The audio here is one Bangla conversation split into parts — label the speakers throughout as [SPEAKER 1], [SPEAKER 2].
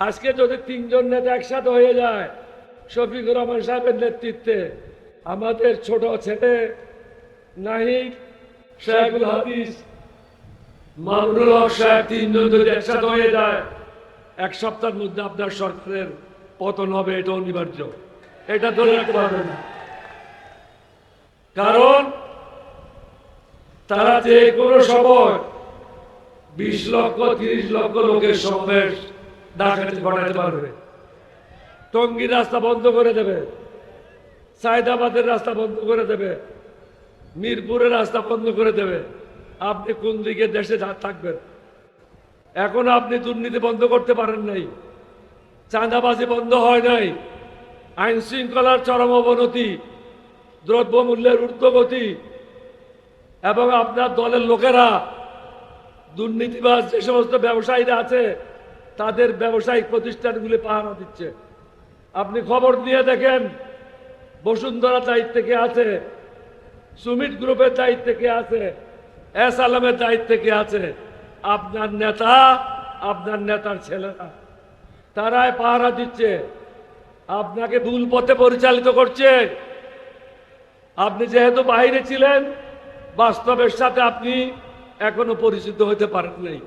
[SPEAKER 1] আজকে যদি তিনজন নেতা একসাথে হয়ে যায় শফিকুর রহমান সাহেবের নেতৃত্বে, আমাদের ছোট ছেলে নাহিদ, শেখুল হাদিস, মামুনুল হক সাহেব, তিনজন যদি একসাথে হয়ে যায় এক সপ্তাহের মধ্যে আপনার সরকারের পতন হবে। এটা অনিবার্য, এটা ধরে রাখতে পারবে না। কারণ তারা যে কোনো সময় 20 লক্ষ 30 লক্ষ লোকের সমাবেশ ঢাকাতে ঘটাতে পারবে। টঙ্গীর রাস্তা বন্ধ করে দেবে, সায়দাবাদের রাস্তা বন্ধ করে দেবে, মিরপুরের রাস্তা বন্ধ করে দেবে। আপনি কোন দিকে দেশে থাকবেন? এখন আপনি দুর্নীতি বন্ধ করতে পারেন নাই, চাঁদাবাজি বন্ধ হয় নাই, আইন শৃঙ্খলার চরম অবনতি, দ্রব্যমূল্যের ঊর্ধ্বগতি, এবং আপনার দলের লোকেরা দুর্নীতিবাজ যে সমস্ত ব্যবসায়ীরা আছে তাদের ব্যবসায়িক প্রতিষ্ঠানগুলি পাহারা দিচ্ছে। আপনি খবর নিয়ে দেখেন বসুন্ধরা দায়িত্বে কে আছে, সুমিট গ্রুপের দায়িত্বে কে আছে, এস আলমের দায়িত্বে কে আছে? আপনার নেতা, আপনার নেতার ছেলেরা, তারাই পাহারা দিচ্ছে, আপনাকে ভুল পথে পরিচালিত করছে। আপনি যেহেতু বাইরে ছিলেন, বাস্তবের সাথে আপনি এখনো পরিচিত হতে পারেন নাই।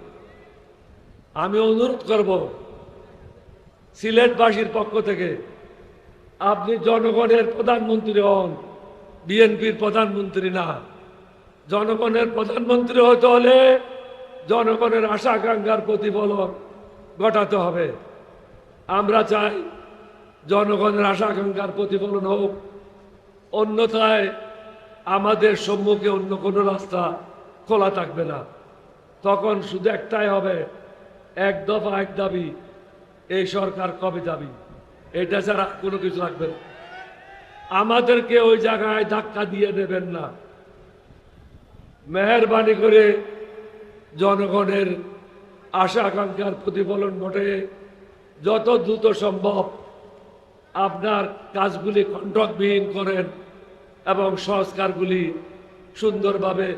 [SPEAKER 1] আমি অনুরোধ করব সিলেটবাসীর পক্ষ থেকে, আপনি জনগণের প্রধানমন্ত্রী হন, বিএনপির প্রধানমন্ত্রী না। জনগণের প্রধানমন্ত্রী হতে হলে জনগণের আশা আকাঙ্ক্ষার প্রতিফলন ঘটাতে হবে। আমরা চাই জনগণের আশা আকাঙ্ক্ষার প্রতিফলন হোক, অন্যথায় আমাদের সম্মুখে অন্য কোনো রাস্তা খোলা থাকবে না। তখন শুধু একটাই হবে, এক দফা এক দাবি, এই সরকার কবে যাবি, এটা ছাড়া কোনো কিছু রাখবে না। আমাদেরকে ওই জায়গায় ধাক্কা দিয়ে দেবেন না। মেহেরবানি করে জনগণের আশা আকাঙ্ক্ষার প্রতিফলন ঘটে যত দ্রুত সম্ভব আপনার কাজগুলি কন্ট্রাক্টবিহীন করেন এবং সংস্কারগুলি সুন্দরভাবে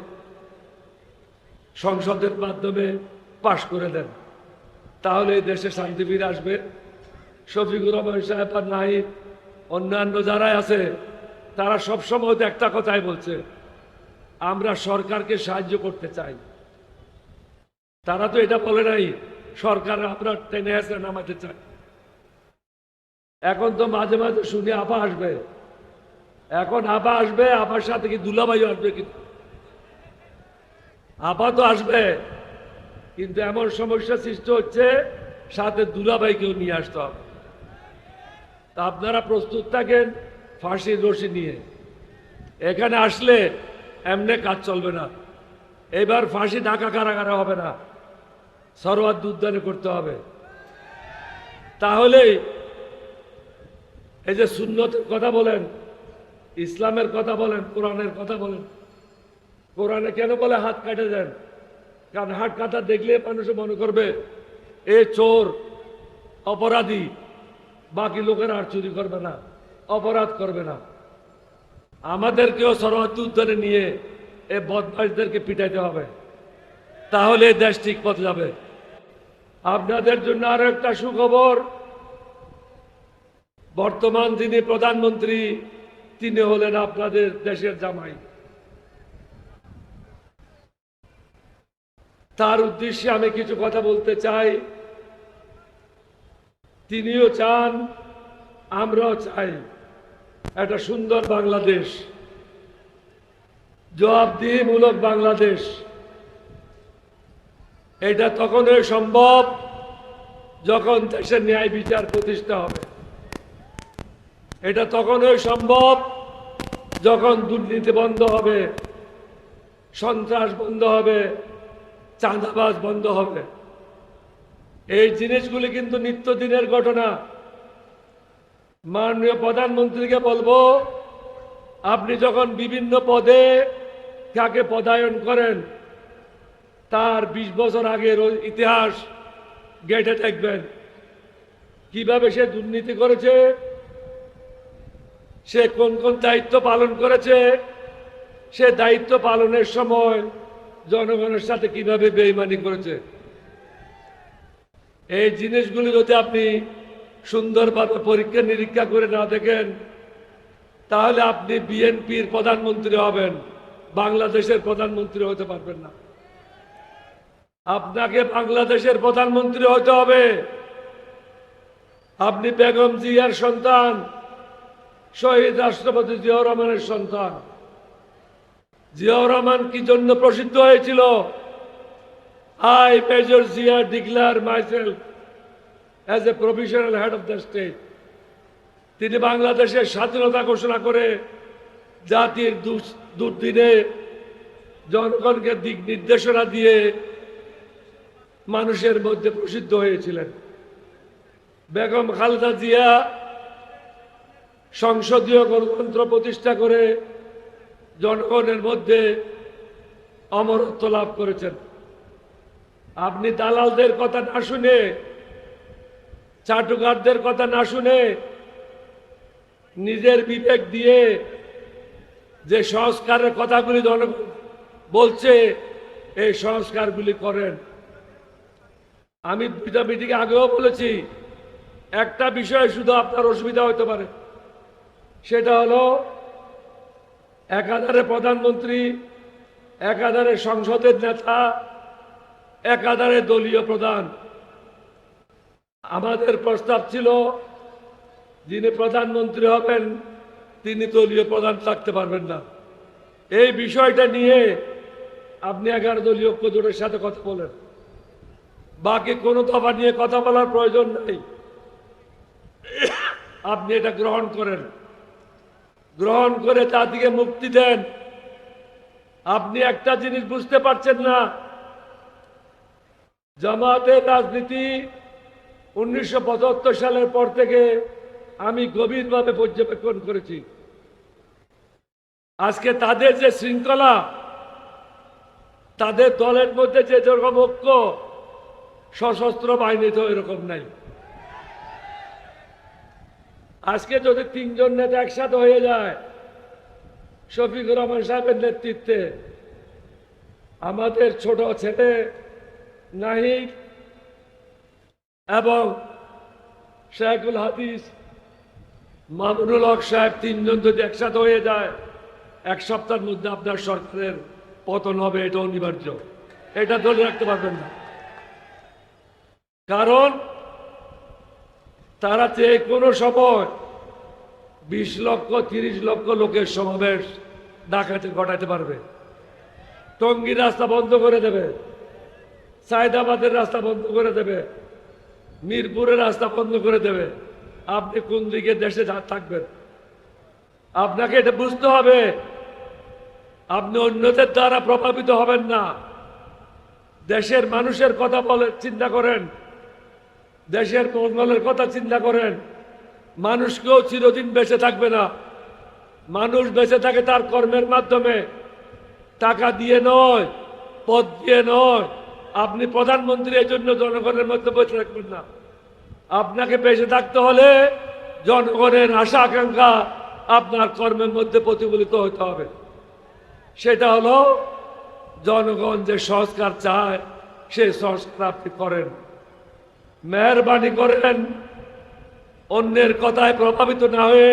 [SPEAKER 1] সংসদের মাধ্যমে পাশ করে দেন। তাহলে এই দেশে শান্তি ফিরে আসবে। শফিকুর রহমান সাহেব আর নাহিদ, অন্যান্য যারা আছে, তারা সবসময় তো একটা কথাই বলছে, আমরা সরকারকে সাহায্য করতে চাই। তারা তো এটা বলে নাই সরকার আমরা টেনে আসে নামাতে চাই। এখন তো মাঝে মাঝে শুনে আপা আসবে, এখন আপা আসবে, আপার সাথে কি দুলাভাইও আসবে? কিন্তু আপা তো আসবে, কিন্তু এমন সমস্যা সৃষ্টি হচ্ছে সাথে দুলাভাইকেও নিয়ে আসতে হবে। তা আপনারা প্রস্তুত থাকেন ফাঁসির রশি নিয়ে। এখানে আসলে এমনি কাজ চলবে না। এবার ফাঁসি ঢাকা কারাগারে হবে না, সরওয়াত উদ্যানে করতে হবে। তাহলেই এই যে সুন্নতের কথা বলেন, ইসলামের কথা বলেন, কোরআনের কথা বলেন। কোরআনে কেন বলে হাত কাটে দেন? কারণ হাত কাটা দেখলে মানুষ মনে করবে এ চোর, অপরাধী, বাকি লোকেরা আর চুরি করবে না, অপরাধ করবে না। আমাদেরকেও সরওয়াত উদ্যানে নিয়ে এই বদমাশদেরকে পিটাইতে হবে, তাহলে দেশ ঠিক পথে যাবে। আপনাদের জন্য আরো একটা সুখবর, বর্তমান যিনি প্রধানমন্ত্রী তিনি হলেন আপনাদের দেশের জামাই। তার উদ্দেশ্যে আমি কিছু কথা বলতে চাই। তিনিও চান, আমরাও চাই একটা সুন্দর বাংলাদেশ, জবাবদিহিমূলক বাংলাদেশ। এটা তখনই সম্ভব যখন দেশের ন্যায় বিচার প্রতিষ্ঠা হবে। এটা তখনই সম্ভব যখন দুর্নীতি বন্ধ হবে, সন্ত্রাস বন্ধ হবে, চাঁদাবাজ বন্ধ হবে। এই জিনিসগুলি কিন্তু নিত্যদিনের ঘটনা। মাননীয় প্রধানমন্ত্রীকে বলবো, আপনি যখন বিভিন্ন পদে কাকে পদায়ন করেন তার 20 বছর আগের ইতিহাস গেটে দেখবেন, কিভাবে সে দুর্নীতি করেছে, সে কোন কোন দায়িত্ব পালন করেছে, সে দায়িত্ব পালনের সময় জনগণের সাথে কিভাবে বেইমানি করেছে। এই জিনিসগুলি যদি আপনি সুন্দরভাবে পরীক্ষা নিরীক্ষা করে না দেখেন, তাহলে আপনি বিএনপির প্রধানমন্ত্রী হবেন, বাংলাদেশের প্রধানমন্ত্রী হতে পারবেন না। আপনাকে বাংলাদেশের প্রধানমন্ত্রী হতে হবে। আপনি বেগম জিয়ার সন্তান, শহীদ রাষ্ট্রপতি জিয়াউর রহমানের সন্তান। জিয়াউর রহমান কি জন্য প্রসিদ্ধ হয়েছিল? I, Major Zia, declare myself as a provisional head of the state. তিনি বাংলাদেশের স্বাধীনতা ঘোষণা করে জাতির দুর্দিনে জনগণকে দিক নির্দেশনা দিয়ে মানুষের মধ্যে প্রসিদ্ধ হয়েছিলেন। বেগম খালেদা জিয়া সংসদীয় গণতন্ত্র প্রতিষ্ঠা করে জনগণের মধ্যে অমরত্ব লাভ করেছেন। আপনি দালালদের কথা না শুনে, চাটুকারদের কথা না শুনে, নিজের বিবেক দিয়ে যে সংস্কারের কথাগুলি জনগণ বলছে, এই সংস্কারগুলি করেন। আমি দুইটা মিটিংয়ে আগেও বলেছি, একটা বিষয় শুধু আপনার অসুবিধা হতে পারে, সেটা হলো একাধারে প্রধানমন্ত্রী, একাধারে সংসদের নেতা, একাধারে দলীয় প্রধান। আমাদের প্রস্তাব ছিল যিনি প্রধানমন্ত্রী হবেন তিনি দলীয় প্রধান থাকতে পারবেন না। এই বিষয়টা নিয়ে আপনি 11 দলীয় ঐক্য জোটের সাথে কথা বলেন। বাকি কোনো দফা নিয়ে কথা বলার প্রয়োজন নেই। আপনি এটা গ্রহণ করেন, গ্রহণ করে জাতিকে মুক্তি দেন। আপনি একটা জিনিস বুঝতে পারছেন না, জামাতের রাজনীতি 1975 সালের পর থেকে আমি গভীরভাবে পর্যবেক্ষণ করেছি। আজকে তাদের যে শৃঙ্খলা, তাদের দলের মধ্যে যে যেরকম ঐক্য, সশস্ত্র বাহিনীতে এরকম নাই। আজকে যদি 3 জন নেতা একসাথে হয়ে যায়, শফিকুর রহমান সাহেবের নেতৃত্বে, আমাদের ছোট ছেলে নাহিদ এবং শেখুল হাদিস মামুনুল হক সাহেব 3 জন যদি একসাথে হয়ে যায়, 1 সপ্তাহের মধ্যে আপনার সরকারের পতন হবে, এটা অনিবার্য। এটা ধরে রাখতে পারবেন না, কারণ তারা যে কোনো সময় 20 লক্ষ 30 লক্ষ লোকের সমাবেশ ঢাকাতে ঘটাতে পারবে। টঙ্গীর রাস্তা বন্ধ করে দেবে, সায়দাবাদের রাস্তা বন্ধ করে দেবে, মিরপুরের রাস্তা বন্ধ করে দেবে। আপনি কোন দিকে দেশে থাকবেন? আপনাকে এটা বুঝতে হবে। আপনি অন্যদের দ্বারা প্রভাবিত হবেন না। দেশের মানুষের কথা চিন্তা করেন, দেশের মঙ্গলের কথা চিন্তা করেন। মানুষকেও চিরদিন বেঁচে থাকবে না। মানুষ বেঁচে থাকে তার কর্মের মাধ্যমে, টাকা দিয়ে নয়, পদ দিয়ে নয়। আপনি প্রধানমন্ত্রী, এই জন্য জনগণের মধ্যে বেঁচে থাকবেন না। আপনাকে বেঁচে থাকতে হলে জনগণের আশা আকাঙ্ক্ষা আপনার কর্মের মধ্যে প্রতিফলিত হতে হবে। সেটা হলো জনগণ যে সংস্কার চায়, সেই সংস্কার আপনি করেন। মেহরবানি করেন, অন্যের কথায় প্রভাবিত না হয়ে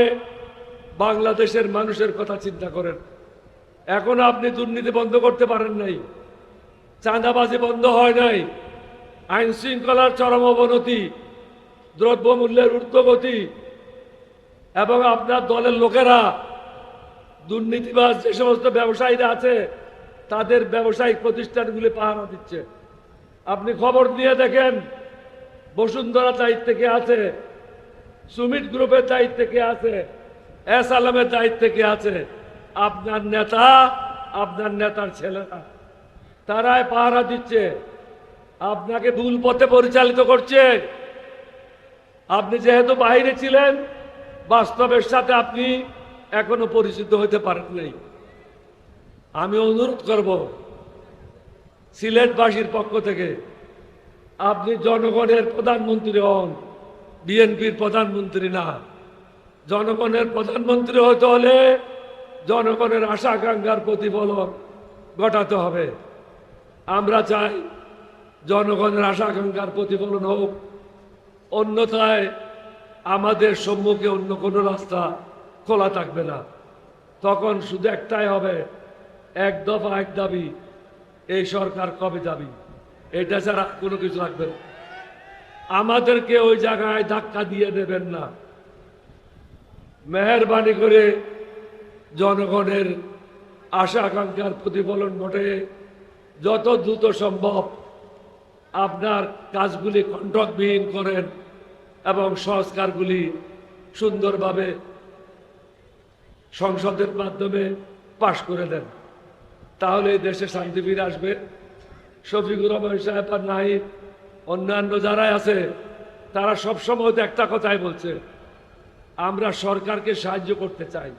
[SPEAKER 1] বাংলাদেশের মানুষের কথা চিন্তা করেন। এখন আপনি দুর্নীতি বন্ধ করতে পারেন নাই, চাঁদাবাজি বন্ধ হয় নাই, আইন শৃঙ্খলার চরম অবনতি, দ্রব্যমূল্যের ঊর্ধ্বগতি, এবং আপনার দলের লোকেরা দুর্নীতিবাজ যে সমস্ত ব্যবসায়ীরা আছে তাদের ব্যবসায়িক প্রতিষ্ঠানগুলি পাহারা দিচ্ছে। আপনি খবর নিয়ে দেখেন, বসুন্ধরা দায়িত্বে কে আছে, সুমিত গ্রুপের দায়িত্বে কে আছে, এস আলমের দায়িত্বে কে আছে? আপনার নেতা, আপনার নেতার ছেলেরা, তারাই পাহারা দিচ্ছে। আপনাকে ভুল পথে পরিচালিত করছে। আপনি যেহেতু বাইরে ছিলেন, বাস্তবের সাথে আপনি এখনো পরিচিত হতে পারেন নাই। আমি অনুরোধ করব সিলেটবাসীর পক্ষ থেকে, আপনি জনগণের প্রধানমন্ত্রী হন, বিএনপির প্রধানমন্ত্রী না। জনগণের প্রধানমন্ত্রী হতে হলে জনগণের আশা আকাঙ্ক্ষার প্রতিফলন ঘটাতে হবে। আমরা চাই জনগণের আশা আকাঙ্ক্ষার প্রতিফলন হোক। অন্যথায় আমাদের সম্মুখে অন্য কোনো রাস্তা খোলা থাকবে না। তখন শুধু একটাই হবে, এক দফা এক দাবি, এই সরকার কবে যাবি, এটা ছাড়া কোনো কিছু রাখবে না। আমাদেরকে ওই জায়গায় ধাক্কা দিয়ে দেবেন না। মেহেরবানি করে জনগণের আশা আকাঙ্ক্ষার প্রতিফলন ঘটে যত দ্রুত সম্ভব আপনার কাজগুলি কন্ট্রাক্টবিহীন করেন এবং সংস্কারগুলি সুন্দরভাবে সংসদের মাধ্যমে পাশ করে দেন, তাহলে এই দেশে শান্তি ফিরে আসবে। শফিকুর রহমান সাহেব আর নাহিদ অন্যান্য যারাই আছে তারা সবসময় একটা কথাই বলছে, আমরা সরকারকে সাহায্য করতে চাই।